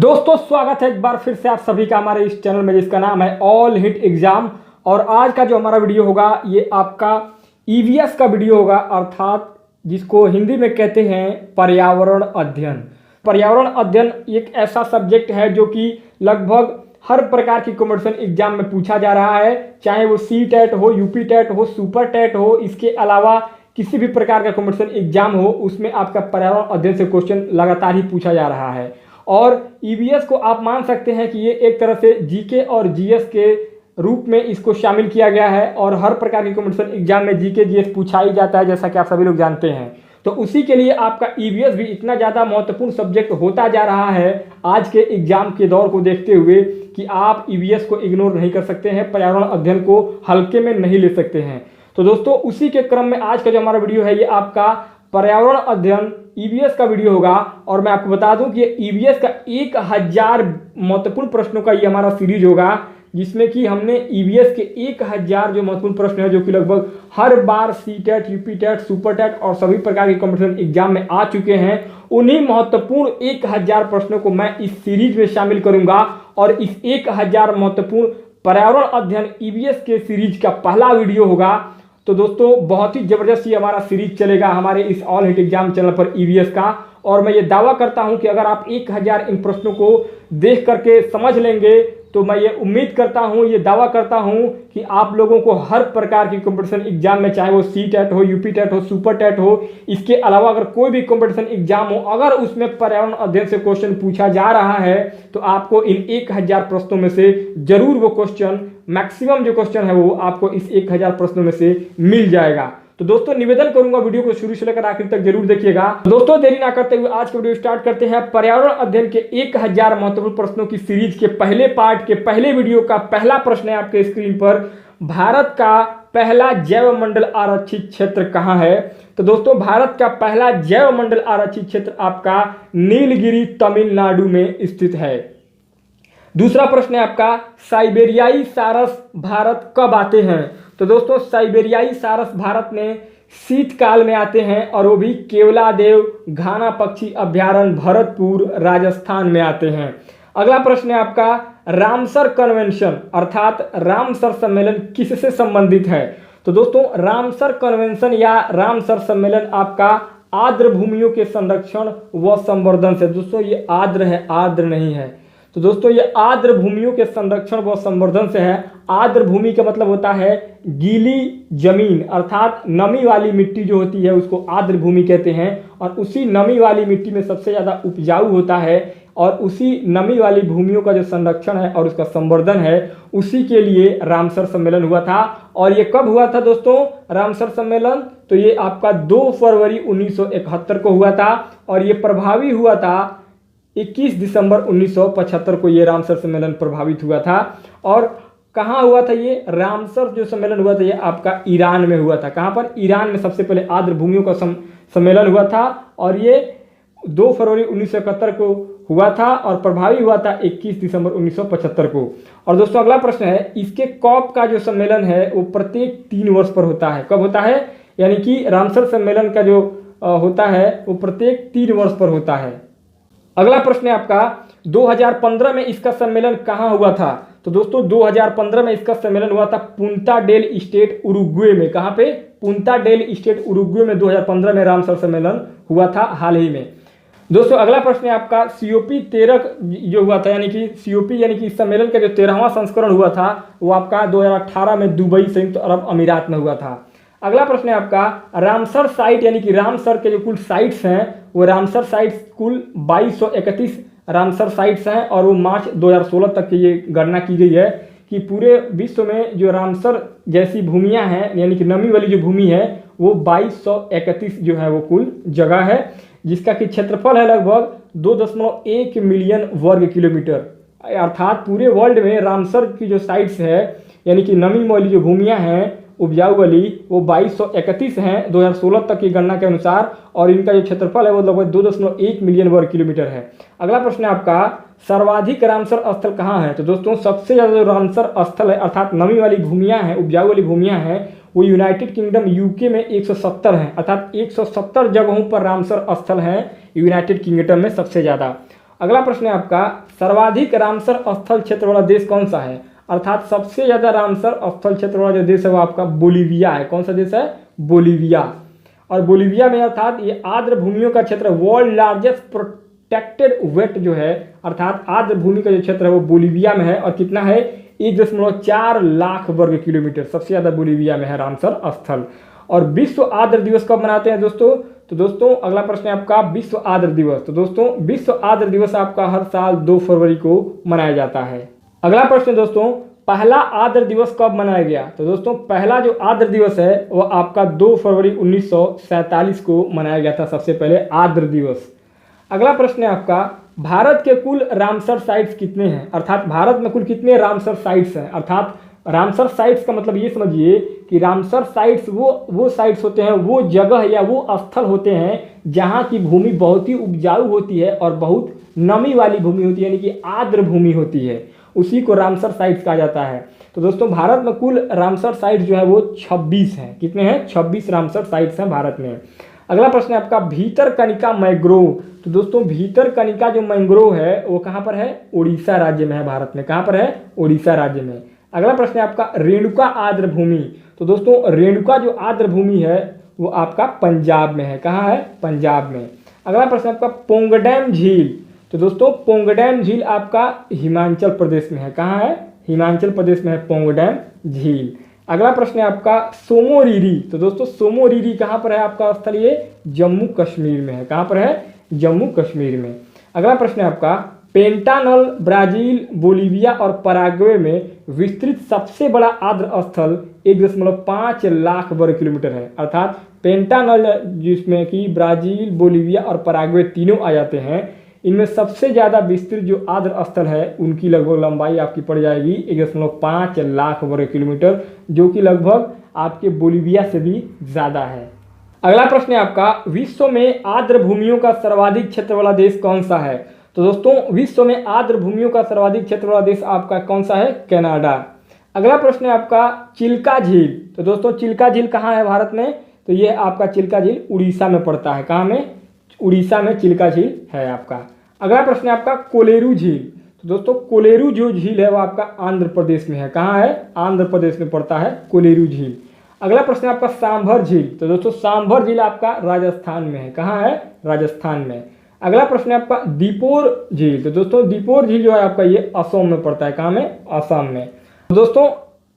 दोस्तों स्वागत है एक बार फिर से आप सभी का हमारे इस चैनल में जिसका नाम है ऑल हिट एग्जाम। और आज का जो हमारा वीडियो होगा ये आपका ईवीएस का वीडियो होगा, अर्थात जिसको हिंदी में कहते हैं पर्यावरण अध्ययन। पर्यावरण अध्ययन एक ऐसा सब्जेक्ट है जो कि लगभग हर प्रकार की कॉम्पिटिशन एग्जाम में पूछा जा रहा है, चाहे वो सी टेट हो, यूपी टेट हो, सुपर टेट हो, इसके अलावा किसी भी प्रकार का कॉम्पिटिशन एग्जाम हो उसमें आपका पर्यावरण अध्ययन से क्वेश्चन लगातार ही पूछा जा रहा है। और ईवीएस को आप मान सकते हैं कि ये एक तरह से जीके और जीएस के रूप में इसको शामिल किया गया है और हर प्रकार के कॉम्पिटिशन एग्जाम में जीके जीएस पूछा ही जाता है, जैसा कि आप सभी लोग जानते हैं। तो उसी के लिए आपका ईवीएस भी इतना ज़्यादा महत्वपूर्ण सब्जेक्ट होता जा रहा है आज के एग्जाम के दौर को देखते हुए कि आप ईवीएस को इग्नोर नहीं कर सकते हैं, पर्यावरण अध्ययन को हल्के में नहीं ले सकते हैं। तो दोस्तों उसी के क्रम में आज का जो हमारा वीडियो है ये आपका पर्यावरण अध्ययन ईवीएस का वीडियो होगा। और मैं आपको बता दूं कि ये ईवीएस का 1000 महत्वपूर्ण प्रश्नों का ये हमारा सीरीज होगा, जिसमें कि हमने ईवीएस के 1000 जो महत्वपूर्ण प्रश्न है जो कि लगभग हर बार C TET, UP TET, super TET और सभी प्रकार के कॉम्पिटिशन एग्जाम में आ चुके हैं, उन्हीं महत्वपूर्ण 1000 प्रश्नों को मैं इस सीरीज में शामिल करूंगा। और इस 1000 महत्वपूर्ण पर्यावरण अध्ययन ईवीएस के सीरीज का पहला वीडियो होगा। तो दोस्तों बहुत ही जबरदस्त ये हमारा सीरीज चलेगा हमारे इस ऑल हिट एग्जाम चैनल पर ईवीएस का। और मैं ये दावा करता हूं कि अगर आप 1000 इन प्रश्नों को देख करके समझ लेंगे तो मैं ये उम्मीद करता हूं, ये दावा करता हूं कि आप लोगों को हर प्रकार की कंपटीशन एग्जाम में, चाहे वो सी टेट हो, यूपी टेट हो, सुपर टेट हो, इसके अलावा अगर कोई भी कंपटीशन एग्जाम हो, अगर उसमें पर्यावरण अध्ययन से क्वेश्चन पूछा जा रहा है तो आपको इन 1000 प्रश्नों में से जरूर वो क्वेश्चन, मैक्सिमम जो क्वेश्चन है वो आपको इस 1000 प्रश्नों में से मिल जाएगा। तो दोस्तों निवेदन करूंगा वीडियो को शुरू से लेकर आखिर तक जरूर देखिएगा। दोस्तों देरी ना करते हुए आज का वीडियो स्टार्ट करते हैं। पर्यावरण अध्ययन के 1000 महत्वपूर्ण प्रश्नों की सीरीज के पहले पार्ट के पहले वीडियो का पहला प्रश्न है आपके स्क्रीन पर। भारत का पहला जैव मंडल आरक्षित क्षेत्र कहां है? तो दोस्तों भारत का पहला जैव मंडल आरक्षित क्षेत्र आपका नीलगिरी तमिलनाडु में स्थित है। दूसरा प्रश्न है आपका साइबेरियाई सारस भारत कब आते हैं? तो दोस्तों साइबेरियाई सारस भारत में शीतकाल में आते हैं और वो भी केवलादेव घाना पक्षी अभ्यारण्य भरतपुर राजस्थान में आते हैं। अगला प्रश्न है आपका रामसर कन्वेंशन अर्थात रामसर सम्मेलन किससे संबंधित है? तो दोस्तों रामसर कन्वेंशन या रामसर सम्मेलन आपका आर्द्र भूमियों के संरक्षण व संवर्धन से, दोस्तों ये आर्द्र है, आर्द्र नहीं है। तो दोस्तों ये आर्द्र भूमियों के संरक्षण व संवर्धन से है। आर्द्र भूमि का मतलब होता है गीली जमीन, अर्थात नमी वाली मिट्टी जो होती है उसको आर्द्र भूमि कहते हैं। और उसी नमी वाली मिट्टी में सबसे ज़्यादा उपजाऊ होता है और उसी नमी वाली भूमियों का जो संरक्षण है और उसका संवर्धन है, उसी के लिए रामसर सम्मेलन हुआ था। और ये कब हुआ था दोस्तों रामसर सम्मेलन? तो ये आपका 2 फरवरी 1971 को हुआ था और ये प्रभावी हुआ था 21 दिसंबर 1975 को ये रामसर सम्मेलन प्रभावित हुआ था। और कहाँ हुआ था ये रामसर जो सम्मेलन हुआ था? ये आपका ईरान में हुआ था। कहाँ पर? ईरान में सबसे पहले आर्द्र भूमियों का सम्मेलन हुआ था और ये 2 फरवरी 1971 को हुआ था और प्रभावी हुआ था 21 दिसंबर 1975 को। और दोस्तों अगला प्रश्न है, इसके कॉप का जो सम्मेलन है वो प्रत्येक 3 वर्ष पर होता है। कब होता है? यानी कि रामसर सम्मेलन का जो होता है वो प्रत्येक 3 वर्ष पर होता है। अगला प्रश्न है आपका 2015 में इसका सम्मेलन कहाँ हुआ था? तो दोस्तों 2015 में इसका सम्मेलन हुआ था पुंता डेल स्टेट उरुग्वे में। कहाँ पे? पुंता डेल स्टेट उरुग्वे में 2015 में रामसर सम्मेलन हुआ था हाल ही में। दोस्तों अगला प्रश्न है आपका COP 13 जो हुआ था, यानी कि COP यानी कि इस सम्मेलन का जो 13वां संस्करण हुआ था वो आपका 2018 में दुबई संयुक्त अरब अमीरात में हुआ था। अगला प्रश्न है आपका रामसर साइट यानी कि रामसर के जो कुल साइट्स हैं वो रामसर साइट्स कुल 2231 रामसर साइट्स हैं और वो मार्च 2016 तक की ये गणना की गई है कि पूरे विश्व में जो रामसर जैसी भूमियां हैं यानी कि नमी वाली जो भूमि है वो 2231 जो है वो कुल जगह है, जिसका कि क्षेत्रफल है लगभग 2.1 मिलियन वर्ग किलोमीटर। अर्थात पूरे वर्ल्ड में रामसर की जो साइट्स है यानी कि नमी वाली जो भूमियाँ हैं उपजाऊ वाली वो 2231 हैं 2016 तक की गणना के अनुसार और इनका जो क्षेत्रफल है वो लगभग 2.1 मिलियन वर्ग किलोमीटर है। अगला प्रश्न है आपका सर्वाधिक रामसर स्थल कहाँ है? तो दोस्तों सबसे ज़्यादा जो रामसर स्थल है अर्थात नमी वाली भूमियाँ हैं, उपजाऊ वाली भूमियाँ हैं, वो यूनाइटेड किंगडम यूके में 170 हैं। अर्थात 170 जगहों पर रामसर स्थल हैं यूनाइटेड किंगडम में सबसे ज़्यादा। अगला प्रश्न है आपका, सर्वाधिक रामसर स्थल क्षेत्र वाला देश कौन सा है? अर्थात सबसे ज़्यादा रामसर स्थल क्षेत्र वाला जो देश है वो आपका बोलीविया है। कौन सा देश है? बोलीविया। और बोलीविया में अर्थात ये आर्द्र भूमियों का क्षेत्र, वर्ल्ड लार्जेस्ट प्रोटेक्टेड वेट जो है, अर्थात आर्द्र भूमि का जो क्षेत्र है वो बोलीविया में है। और कितना है? 1.4 लाख वर्ग किलोमीटर सबसे ज़्यादा बोलीविया में है रामसर स्थल। और विश्व आर्द्र दिवस कब मनाते हैं दोस्तों? तो दोस्तों अगला प्रश्न है आपका, विश्व आर्द्र दिवस। तो दोस्तों विश्व आर्द्र दिवस आपका हर साल 2 फरवरी को मनाया जाता है। अगला प्रश्न दोस्तों, पहला आर्द्र दिवस कब मनाया गया? तो दोस्तों पहला जो आर्द्र दिवस है वो आपका 2 फरवरी 1947 को मनाया गया था, सबसे पहले आर्द्र दिवस। अगला प्रश्न है आपका, भारत के कुल रामसर साइट्स कितने हैं? अर्थात भारत में कुल कितने रामसर साइट्स हैं? अर्थात रामसर साइट्स का मतलब ये समझिए कि रामसर साइट्स वो साइट्स होते हैं, वो जगह या वो स्थल होते हैं जहाँ की भूमि बहुत ही उपजाऊ होती है और बहुत नमी वाली भूमि होती है, यानी कि आर्द्र भूमि होती है, उसी को रामसर साइट्स कहा जाता है। तो दोस्तों भारत में कुल रामसर साइट्स जो है वो 26 हैं। कितने हैं? 26 रामसर साइट्स हैं भारत में। अगला प्रश्न है आपका, भीतरकनिका मैंग्रोव। तो दोस्तों भीतरकनिका जो मैंग्रोव है वो कहाँ पर है? उड़ीसा राज्य में है भारत में। कहाँ पर है? उड़ीसा राज्य में। अगला प्रश्न है आपका, रेणुका आर्द्र भूमि। तो दोस्तों रेणुका जो आर्द्र भूमि है वो आपका पंजाब में है। कहाँ है? पंजाब में। अगला प्रश्न है आपका, पोंगडैम झील। तो दोस्तों पोंगडैम झील आपका हिमाचल प्रदेश में है। कहाँ है? हिमाचल प्रदेश में है पोंगडैम झील। अगला प्रश्न है आपका, सोमोरीरी। तो दोस्तों सोमोरीरी कहाँ पर है आपका स्थल? ये जम्मू कश्मीर में है। कहाँ पर है? जम्मू कश्मीर में। अगला प्रश्न है आपका, पेंटानल ब्राजील, बोलीविया और पराग्वे में विस्तृत सबसे बड़ा आर्द्र स्थल 1.5 लाख वर्ग किलोमीटर है। अर्थात पेंटानल जिसमें कि ब्राजील, बोलीविया और पराग्वे तीनों आ जाते हैं, इनमें सबसे ज़्यादा विस्तृत जो आर्द्र स्थल है उनकी लगभग लंबाई आपकी पड़ जाएगी 1.5 लाख वर्ग किलोमीटर, जो कि लगभग आपके बोलीविया से भी ज़्यादा है। अगला प्रश्न है आपका, विश्व में आर्द्र भूमियों का सर्वाधिक क्षेत्र वाला देश कौन सा है? तो दोस्तों विश्व में आर्द्र भूमियों का सर्वाधिक क्षेत्र वाला देश आपका कौन सा है? कनाडा। अगला प्रश्न है आपका, चिल्का झील। तो दोस्तों चिल्का झील कहाँ है भारत में? तो ये आपका चिल्का झील उड़ीसा में पड़ता है। कहाँ में? उड़ीसा में चिल्का झील है आपका। अगला प्रश्न है आपका, कोलेरू झील। तो दोस्तों कोलेरू जो झील है वो आपका आंध्र प्रदेश में है। कहाँ है? आंध्र प्रदेश में पड़ता है कोलेरू झील। अगला प्रश्न है आपका, सांभर झील। तो दोस्तों सांभर झील आपका राजस्थान में है। कहाँ है? राजस्थान में। अगला प्रश्न है आपका, दीपोर झील। तो दोस्तों दीपोर झील जो है आपका ये असम में पड़ता है। कहाँ में? असम में। तो दोस्तों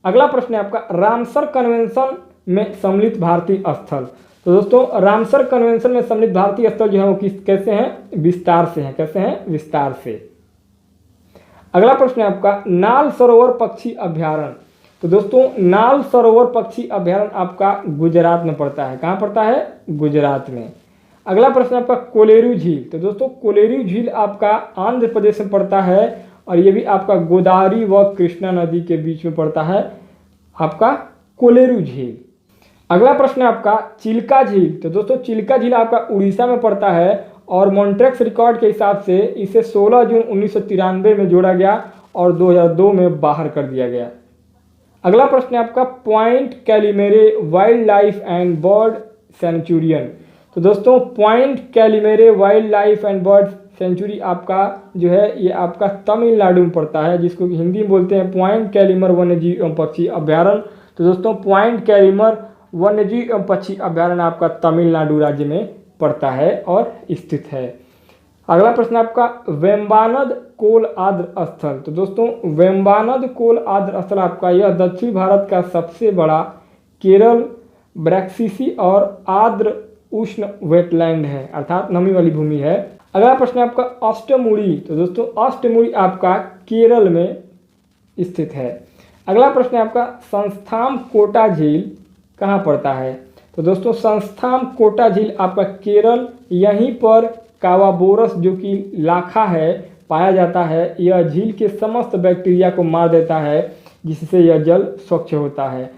अगला प्रश्न है आपका, रामसर कन्वेंशन में सम्मिलित भारतीय स्थल। तो दोस्तों रामसर कन्वेंशन में सम्मिलित भारतीय स्थल जो है वो कैसे हैं? विस्तार से हैं। कैसे हैं? विस्तार से। अगला प्रश्न है आपका, नाल सरोवर पक्षी अभ्यारण्य। तो दोस्तों नाल सरोवर पक्षी अभ्यारण्य आपका गुजरात में पड़ता है। कहाँ पड़ता है? गुजरात में। अगला प्रश्न आपका, कोलेरू झील। तो दोस्तों कोलेरू झील आपका आंध्र प्रदेश में पड़ता है और ये भी आपका गोदावरी व कृष्णा नदी के बीच में पड़ता है आपका कोलेरू झील। अगला प्रश्न है आपका, चिल्का झील। तो दोस्तों चिल्का झील आपका उड़ीसा में पड़ता है और मॉन्ट्रेक्स रिकॉर्ड के हिसाब से इसे 16 जून 1993 में जोड़ा गया और 2002 में बाहर कर दिया गया। अगला प्रश्न है आपका, Point Calimere wildlife and bird सेंचुरियन। तो दोस्तों Point Calimere wildlife and bird sanctuary आपका जो है ये आपका तमिलनाडु में पड़ता है, जिसको हिंदी में बोलते हैं पॉइंट कैलिमर वन्यजीव एवं पक्षी अभ्यारण्य। तो दोस्तों पॉइंट कैलिमर वन्यजीव एवं पक्षी अभ्यारण्य आपका तमिलनाडु राज्य में पड़ता है और स्थित है। अगला प्रश्न आपका, वेम्बानद कोल आर्द्र स्थल। तो दोस्तों वेम्बानद कोल आर्द्र स्थल आपका यह दक्षिण भारत का सबसे बड़ा केरल ब्रैक्सिसी और आर्द्र उष्ण वेटलैंड है, अर्थात नमी वाली भूमि है। अगला प्रश्न आपका, अष्टमुड़ी। तो दोस्तों अष्टमुड़ी आपका केरल में स्थित है। अगला प्रश्न है आपका, संस्थाम कोटा झील कहाँ पड़ता है? तो दोस्तों संस्थाम कोटा झील आपका केरल, यहीं पर कावाबोरस जो कि लाखा है पाया जाता है। यह झील के समस्त बैक्टीरिया को मार देता है जिससे यह जल स्वच्छ होता है।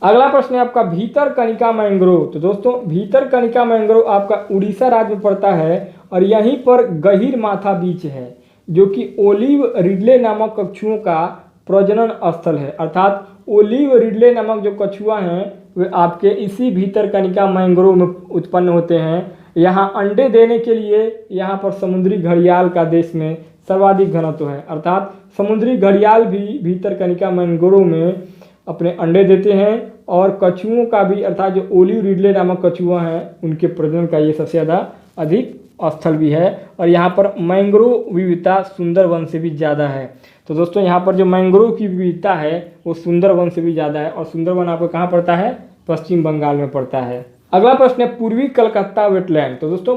अगला प्रश्न है आपका, भीतरकनिका मैंग्रोव। तो दोस्तों भीतरकनिका मैंग्रोव आपका उड़ीसा राज्य में पड़ता है और यहीं पर गहीर माथा बीच है जो कि ओलिव रिडले नामक कछुओं का प्रजनन स्थल है। अर्थात ओलिव रिडले नामक जो कछुआ हैं वे आपके इसी भीतरकनिका मैंग्रोव में उत्पन्न होते हैं। यहाँ अंडे देने के लिए यहाँ पर समुद्री घड़ियाल का देश में सर्वाधिक घनत्व है, अर्थात समुद्री घड़ियाल भी भीतरकनिका मैंग्रोव में अपने अंडे देते हैं। और कछुओं का भी, अर्थात जो ओलिव रिडले नामक कछुआ हैं उनके प्रजनन का ये सबसे ज़्यादा अधिक स्थल भी है। और यहाँ पर मैंग्रोव विविधता सुंदरवन से भी ज़्यादा है। तो दोस्तों यहाँ पर जो मैंग्रोव की विविधता है वो सुंदरवन से भी ज़्यादा है। और सुंदरवन आपको कहाँ पड़ता है? पश्चिम बंगाल में पड़ता है। अगला प्रश्न है पूर्वी कलकत्ता वेटलैंड। तो दोस्तों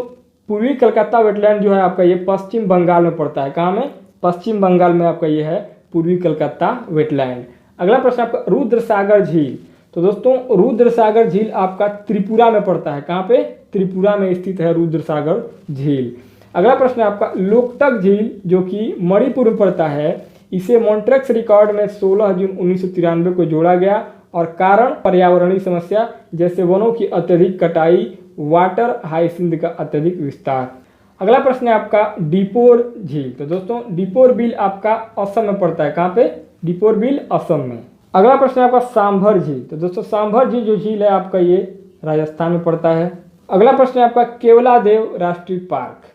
पूर्वी कलकत्ता वेटलैंड जो है आपका ये पश्चिम बंगाल में पड़ता है। कहाँ में? पश्चिम बंगाल में आपका ये है पूर्वी कलकत्ता वेटलैंड। अगला प्रश्न आपका रुद्र सागर झील। तो दोस्तों रुद्र सागर झील आपका त्रिपुरा में पड़ता है। कहाँ पे? त्रिपुरा में स्थित है रुद्र सागर झील। अगला प्रश्न है आपका लोकटक झील जो कि मणिपुर में पड़ता है। इसे मॉन्ट्रेक्स रिकॉर्ड में 16 जून 1993 को जोड़ा गया। और कारण पर्यावरणीय समस्या जैसे वनों की अत्यधिक कटाई, वाटर हाइसिंथ का अत्यधिक विस्तार। अगला प्रश्न है आपका डिपोर झील। तो दोस्तों डिपोर बिल आपका असम में पड़ता है। कहाँ पे? डिपोर बिल असम में। अगला प्रश्न है आपका सांभर झील। तो दोस्तों सांभर झील जो झील है आपका ये राजस्थान में पड़ता है। अगला प्रश्न है आपका केवलादेव राष्ट्रीय पार्क।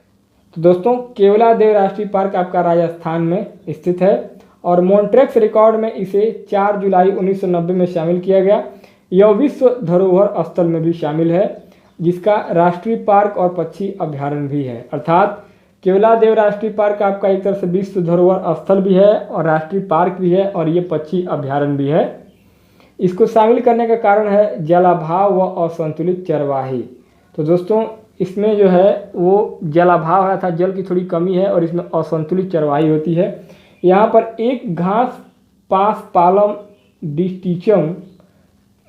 तो दोस्तों केवलादेव राष्ट्रीय पार्क आपका राजस्थान में स्थित है। और मॉन्ट्रेक्स रिकॉर्ड में इसे 4 जुलाई 1990 में शामिल किया गया। यह विश्व धरोहर स्थल में भी शामिल है, जिसका राष्ट्रीय पार्क और पक्षी अभ्यारण्य भी है। अर्थात केवलादेव राष्ट्रीय पार्क आपका एक तरह से विश्व धरोहर स्थल भी है और राष्ट्रीय पार्क भी है और ये पक्षी अभ्यारण्य भी है। इसको शामिल करने का कारण है जलाभाव व असंतुलित चरवाही। तो दोस्तों इसमें जो है वो जलाभाव है, अर्थात जल की थोड़ी कमी है और इसमें असंतुलित चरवाही होती है। यहाँ पर एक घास पास पालम डिस्टिचम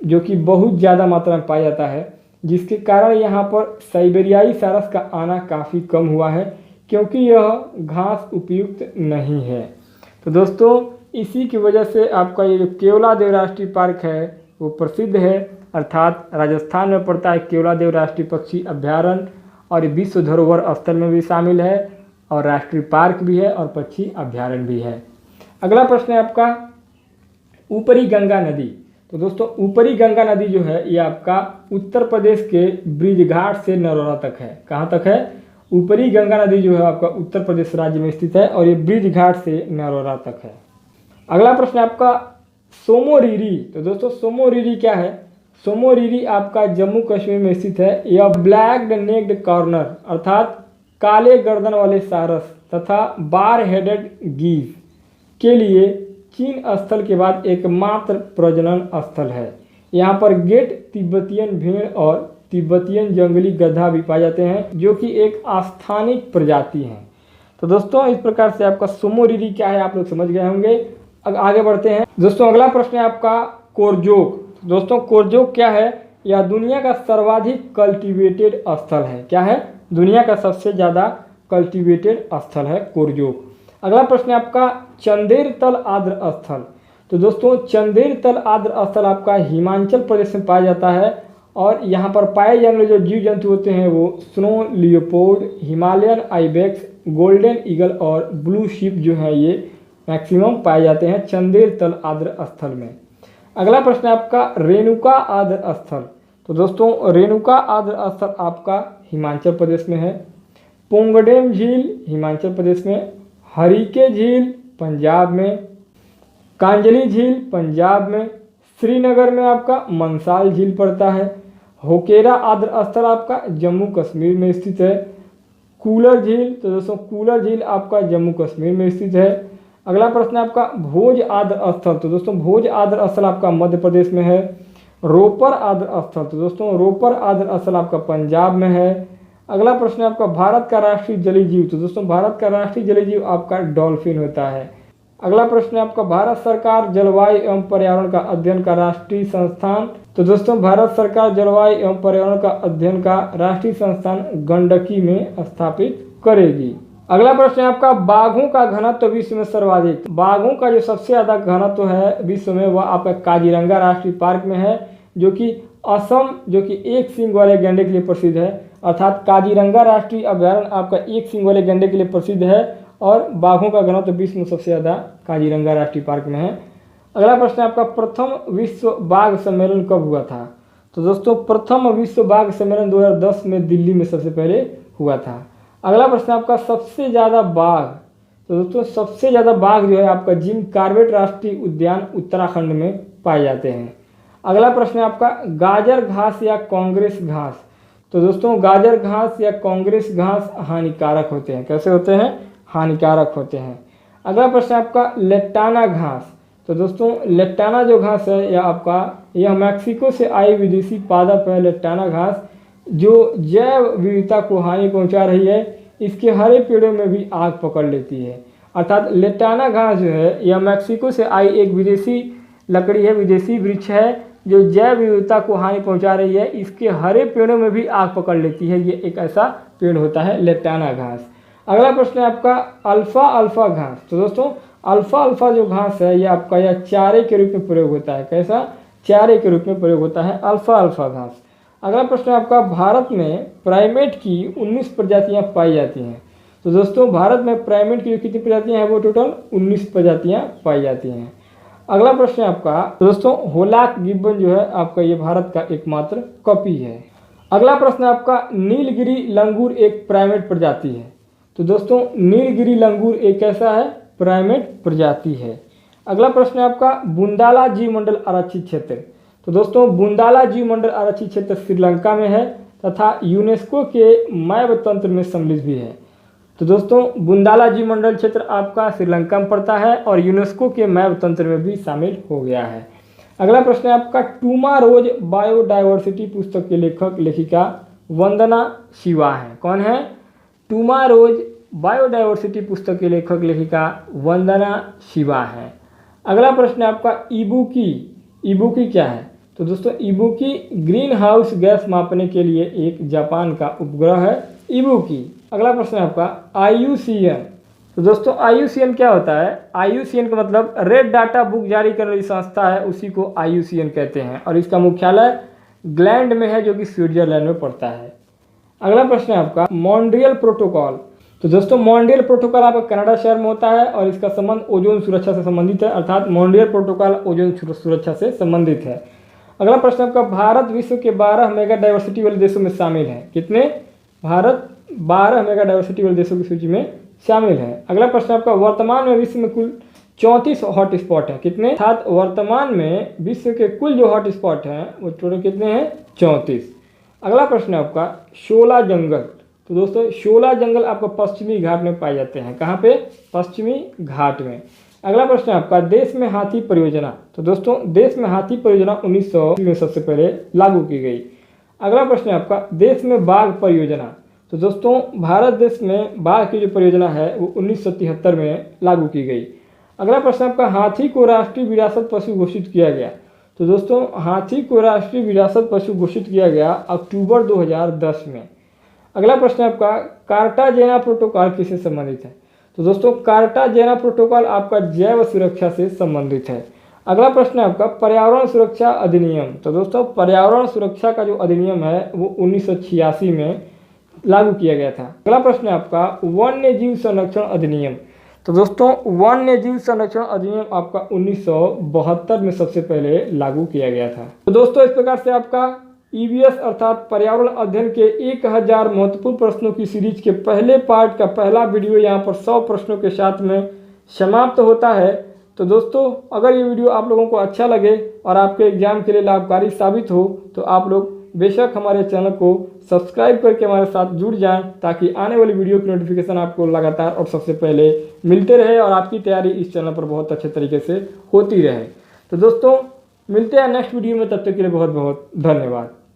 जो कि बहुत ज़्यादा मात्रा में पाया जाता है, जिसके कारण यहाँ पर साइबेरियाई सारस का आना काफ़ी कम हुआ है, क्योंकि यह घास उपयुक्त नहीं है। तो दोस्तों इसी की वजह से आपका ये जो केवलादेव राष्ट्रीय पार्क है वो प्रसिद्ध है, अर्थात राजस्थान में पड़ता है केवलादेव राष्ट्रीय पक्षी अभ्यारण्य। और विश्व धरोहर स्थल में भी शामिल है और राष्ट्रीय पार्क भी है और पक्षी अभ्यारण्य भी है। अगला प्रश्न है आपका ऊपरी गंगा नदी। तो दोस्तों ऊपरी गंगा नदी जो है ये आपका उत्तर प्रदेश के ब्रिज घाट से नरोरा तक है। कहाँ तक है? ऊपरी गंगा नदी जो है आपका उत्तर प्रदेश राज्य में स्थित है और ये ब्रिज घाट से नरोरा तक है। अगला प्रश्न है आपका सोमोरिरी। तो दोस्तों सोमोरिरी क्या है? सोमोरिरी आपका जम्मू कश्मीर में स्थित है। यह ब्लैक नेक्ड कॉर्नर अर्थात काले गर्दन वाले सारस तथा बार हेडेड गीज के लिए चीन स्थल के बाद एकमात्र प्रजनन स्थल है। यहाँ पर गेट तिब्बतियन भेड़ और तिब्बतियन जंगली गधा भी पाए जाते हैं, जो कि एक आस्थानिक प्रजाति है। तो दोस्तों इस प्रकार से आपका सोमोरिरी क्या है आप लोग समझ गए होंगे। अब आगे बढ़ते हैं दोस्तों। अगला प्रश्न है आपका कोरजोक। दोस्तों कोरजोक क्या है? यह दुनिया का सर्वाधिक कल्टीवेटेड स्थल है। क्या है? दुनिया का सबसे ज़्यादा कल्टीवेटेड स्थल है कोरजोक। अगला प्रश्न है आपका चंदेर तल आर्द्र स्थल। तो दोस्तों चंदेर तल आर्द्र स्थल आपका हिमाचल प्रदेश में पाया जाता है और यहाँ पर पाए जाने वाले जो जीव जंतु होते हैं वो snow leopard, Himalayan ibex, golden eagle और ब्लू शिप जो है ये मैक्सिमम पाए जाते हैं चंदेर तल आर्द्र स्थल में। अगला प्रश्न है आपका रेणुका आर्द्र स्थल। तो दोस्तों रेणुका आर्द्र स्थल आपका हिमाचल प्रदेश में है। पोंगडेम झील हिमाचल प्रदेश में, हरिके झील पंजाब में, कांजली झील पंजाब में, श्रीनगर में आपका मंसाल झील पड़ता है। होकेरा आर्द्र स्थल आपका जम्मू कश्मीर में स्थित है। कूलर झील, तो दोस्तों कूलर झील आपका जम्मू कश्मीर में स्थित है। अगला प्रश्न है आपका भोज आर्द्र स्थल। तो दोस्तों भोज आर्द्र स्थल आपका मध्य प्रदेश में है। रोपर आर्द्र स्थल, तो दोस्तों रोपर आर्द्र स्थल आपका पंजाब में है। अगला प्रश्न है आपका भारत का राष्ट्रीय जलीय जीव। तो दोस्तों भारत का राष्ट्रीय जलीय जीव आपका डॉल्फिन होता है। अगला प्रश्न है आपका भारत सरकार जलवायु एवं पर्यावरण का अध्ययन का राष्ट्रीय संस्थान। तो दोस्तों भारत सरकार जलवायु एवं पर्यावरण का अध्ययन का राष्ट्रीय संस्थान गंडकी में स्थापित करेगी। अगला प्रश्न है आपका बाघों का घनत्व विश्व में सर्वाधिक। बाघों का जो सबसे ज्यादा घनत्व है विश्व में वह आपका काजीरंगा राष्ट्रीय पार्क में है, जो कि असम जो कि एक सींग वाले गैंडे के लिए प्रसिद्ध है। अर्थात काजीरंगा राष्ट्रीय अभ्यारण्य आपका एक सींग वाले गैंडे के लिए प्रसिद्ध है और बाघों का घनत्व विश्व में सबसे ज़्यादा काजीरंगा राष्ट्रीय पार्क में है। अगला प्रश्न है आपका प्रथम विश्व बाघ सम्मेलन कब हुआ था। तो दोस्तों प्रथम विश्व बाघ सम्मेलन 2010 में दिल्ली में सबसे पहले हुआ था। अगला प्रश्न आपका सबसे ज़्यादा बाघ, तो दोस्तों सबसे ज़्यादा बाघ जो है आपका जिम कॉर्बेट राष्ट्रीय उद्यान उत्तराखंड में पाए जाते हैं। अगला प्रश्न है आपका गाजर घास या कांग्रेस घास, तो दोस्तों गाजर घास या कांग्रेस घास हानिकारक होते हैं। कैसे होते हैं? हानिकारक होते हैं। अगला प्रश्न आपका लेटाना घास, तो दोस्तों लेटाना जो घास है यह मैक्सिको से आई विदेशी पादप है। लेटाना घास जो जैव विविधता को हानि पहुंचा रही है, इसके हरे पेड़ों में भी आग पकड़ लेती है। अर्थात लेटाना घास जो है यह मैक्सिको से आई एक विदेशी लकड़ी है, विदेशी वृक्ष है जो जैव विविधता को हानि पहुंचा रही है, इसके हरे पेड़ों में भी आग पकड़ लेती है। ये एक ऐसा पेड़ होता है लेटाना घास। अगला प्रश्न है आपका अल्फा घास, तो दोस्तों अल्फा जो घास है यह आपका यह चारे के रूप में प्रयोग होता है। कैसा? चारे के रूप में प्रयोग होता है अल्फा घास। अगला प्रश्न है आपका भारत में प्राइमेट की 19 प्रजातियां पाई जाती हैं। तो दोस्तों भारत में प्राइमेट की कितनी प्रजातियां हैं? वो टोटल 19 प्रजातियां पाई जाती हैं। अगला प्रश्न है आपका, तो दोस्तों होलाक गिब्बन जो है आपका ये भारत का एकमात्र कॉपी है। अगला प्रश्न है आपका नीलगिरी लंगूर एक प्राइमेट प्रजाति है। तो दोस्तों नीलगिरी लंगूर एक ऐसा है प्राइमेट प्रजाति है। अगला प्रश्न है आपका बुंदाला जीवमंडल आरक्षित क्षेत्र, तो दोस्तों बुंदाला जीवमंडल आरक्षित क्षेत्र श्रीलंका में है तथा यूनेस्को के जैव तंत्र में सम्मिलित भी है। तो दोस्तों बुंदाला जीवमंडल क्षेत्र आपका श्रीलंका में पड़ता है और यूनेस्को के जैव तंत्र में भी शामिल हो गया है। अगला प्रश्न है आपका टूमारोज बायोडायवर्सिटी पुस्तक के लेखक लेखिका वंदना शिवा है। कौन है? टूमारोज बायोडायवर्सिटी पुस्तक के लेखक लेखिका वंदना शिवा है। अगला प्रश्न है आपका इबुकी क्या है? तो दोस्तों इबुकी ग्रीन हाउस गैस मापने के लिए एक जापान का उपग्रह है इबुकी। अगला प्रश्न है आपका IUCN, तो दोस्तों IUCN क्या होता है? IUCN का मतलब रेड डाटा बुक जारी करने वाली संस्था है, उसी को IUCN कहते हैं और इसका मुख्यालय ग्लैंड में है जो कि स्विट्जरलैंड में पड़ता है। अगला प्रश्न है आपका मॉन्ट्रियल प्रोटोकॉल, तो दोस्तों मॉन्ट्रियल प्रोटोकॉल आपका कनाडा शहर में होता है और इसका संबंध ओजोन सुरक्षा से संबंधित है। अर्थात मॉन्ट्रियल प्रोटोकॉल ओजोन सुरक्षा से संबंधित है। अगला प्रश्न आपका भारत विश्व के 12 मेगा डाइवर्सिटी वाले देशों में शामिल है। कितने? भारत 12 मेगा डाइवर्सिटी वाले देशों की सूची में शामिल है। अगला प्रश्न आपका वर्तमान में विश्व में कुल 34 हॉट स्पॉट है। कितने? अर्थात वर्तमान में विश्व के कुल जो हॉट स्पॉट हैं वो टोटल कितने हैं? 34। अगला प्रश्न है आपका शोला जंगल, तो दोस्तों शोला जंगल आपका पश्चिमी घाट में पाए जाते हैं। कहाँ पे? पश्चिमी घाट में। अगला प्रश्न है आपका देश में हाथी परियोजना, तो दोस्तों देश में हाथी परियोजना 1900 में सबसे पहले लागू की गई। अगला प्रश्न है आपका देश में बाघ परियोजना, तो दोस्तों भारत देश में बाघ की जो परियोजना है वो 1973 में लागू की गई। अगला प्रश्न आपका हाथी को राष्ट्रीय विरासत पशु घोषित किया गया, तो दोस्तों हाथी को राष्ट्रीय विरासत पशु घोषित किया गया अक्टूबर 2010 में। अगला प्रश्न आपका कार्टाजेना प्रोटोकॉल किससे संबंधित है? तो दोस्तों कार्टाजेना प्रोटोकॉल आपका जैव सुरक्षा से संबंधित है। अगला प्रश्न है आपका पर्यावरण सुरक्षा अधिनियम, तो दोस्तों पर्यावरण सुरक्षा का जो अधिनियम है वो 1986 में लागू किया गया था। अगला प्रश्न है आपका वन्य जीव संरक्षण अधिनियम, तो दोस्तों वन्य जीव संरक्षण अधिनियम आपका 1972 में सबसे पहले लागू किया गया था। तो दोस्तों इस प्रकार से आपका EVS अर्थात पर्यावरण अध्ययन के 1000 महत्वपूर्ण प्रश्नों की सीरीज के पहले पार्ट का पहला वीडियो यहाँ पर 100 प्रश्नों के साथ में समाप्त होता है। तो दोस्तों अगर ये वीडियो आप लोगों को अच्छा लगे और आपके एग्जाम के लिए लाभकारी साबित हो तो आप लोग बेशक हमारे चैनल को सब्सक्राइब करके हमारे साथ जुड़ जाएं ताकि आने वाली वीडियो की नोटिफिकेशन आपको लगातार और सबसे पहले मिलते रहे और आपकी तैयारी इस चैनल पर बहुत अच्छे तरीके से होती रहे। तो दोस्तों मिलते हैं नेक्स्ट वीडियो में, तब तक के लिए बहुत बहुत धन्यवाद।